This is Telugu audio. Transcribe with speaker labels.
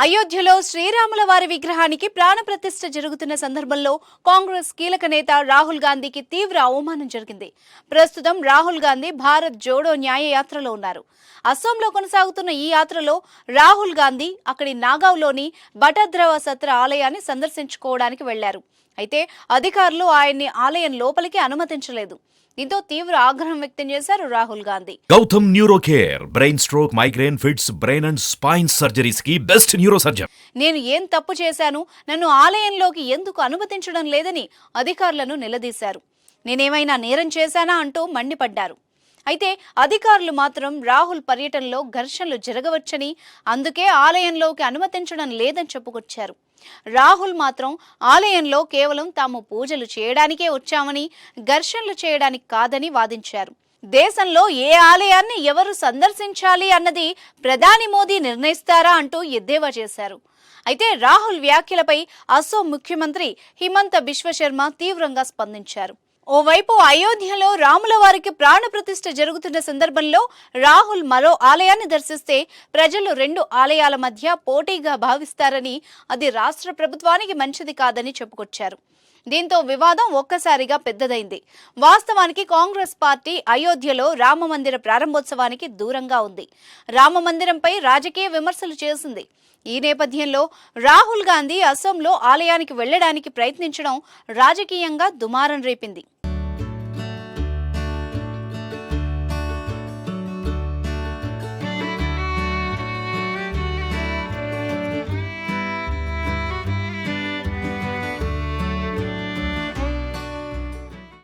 Speaker 1: అయోధ్యలో శ్రీరాముల వారి విగ్రహానికి ప్రాణప్రతిష్ఠ జరుగుతున్న సందర్భంలో కాంగ్రెస్ కీలక నేత రాహుల్ గాంధీకి తీవ్ర అవమానం జరిగింది. ప్రస్తుతం రాహుల్ గాంధీ భారత్ జోడో న్యాయ యాత్రలో ఉన్నారు. అస్సాంలో కొనసాగుతున్న ఈ యాత్రలో రాహుల్ గాంధీ అక్కడి నాగావ్లోని బటద్రవ సత్ర ఆలయాన్ని సందర్శించుకోవడానికి వెళ్లారు. అయితే అధికారులు ఆయన్ని ఆలయం లోపలికి అనుమతించలేదు. దీంతో తీవ్ర ఆగ్రహం వ్యక్తం చేశారు Rahul Gandhi.
Speaker 2: Gautam neuro care brain stroke, migraine, fits, brain and spine surgeries కి బెస్ట్ న్యూరో సర్జన్.
Speaker 1: నేను ఏం తప్పు చేశాను, నన్ను ఆలయంలోకి ఎందుకు అనుమతించడం లేదని అధికారులను నిలదీశారు. నేనేమైనా నేరం చేశానా అంటూ మండిపడ్డారు. అయితే అధికారులు మాత్రం రాహుల్ పర్యటనలో ఘర్షణలు జరగవచ్చని, అందుకే ఆలయంలోకి అనుమతించడం లేదని చెప్పుకొచ్చారు. రాహుల్ మాత్రం ఆలయంలో కేవలం తాము పూజలు చేయడానికే వచ్చామని, ఘర్షణలు చేయడానికి కాదని వాదించారు. దేశంలో ఏ ఆలయాన్ని ఎవరు సందర్శించాలి అన్నది ప్రధాని మోదీ నిర్ణయిస్తారా అంటూ ఎద్దేవా చేశారు. అయితే రాహుల్ వ్యాఖ్యలపై అసోం ముఖ్యమంత్రి హిమంత బిశ్వ శర్మ తీవ్రంగా స్పందించారు. ఓవైపు అయోధ్యలో రాముల వారికి ప్రాణప్రతిష్ఠ జరుగుతున్న సందర్భంలో రాహుల్ మరో ఆలయాన్ని దర్శిస్తే ప్రజలు రెండు ఆలయాల మధ్య పోటీగా భావిస్తారని, అది రాష్ట్ర ప్రభుత్వానికి మంచిది కాదని చెప్పుకొచ్చారు. దీంతో వివాదం ఒక్కసారిగా పెద్దదైంది. వాస్తవానికి కాంగ్రెస్ పార్టీ అయోధ్యలో రామమందిర ప్రారంభోత్సవానికి దూరంగా ఉంది. రామమందిరంపై రాజకీయ విమర్శలు చేసింది. ఈ నేపథ్యంలో రాహుల్ గాంధీ అసోంలో ఆలయానికి వెళ్లడానికి ప్రయత్నించడం రాజకీయంగా దుమారం రేపింది.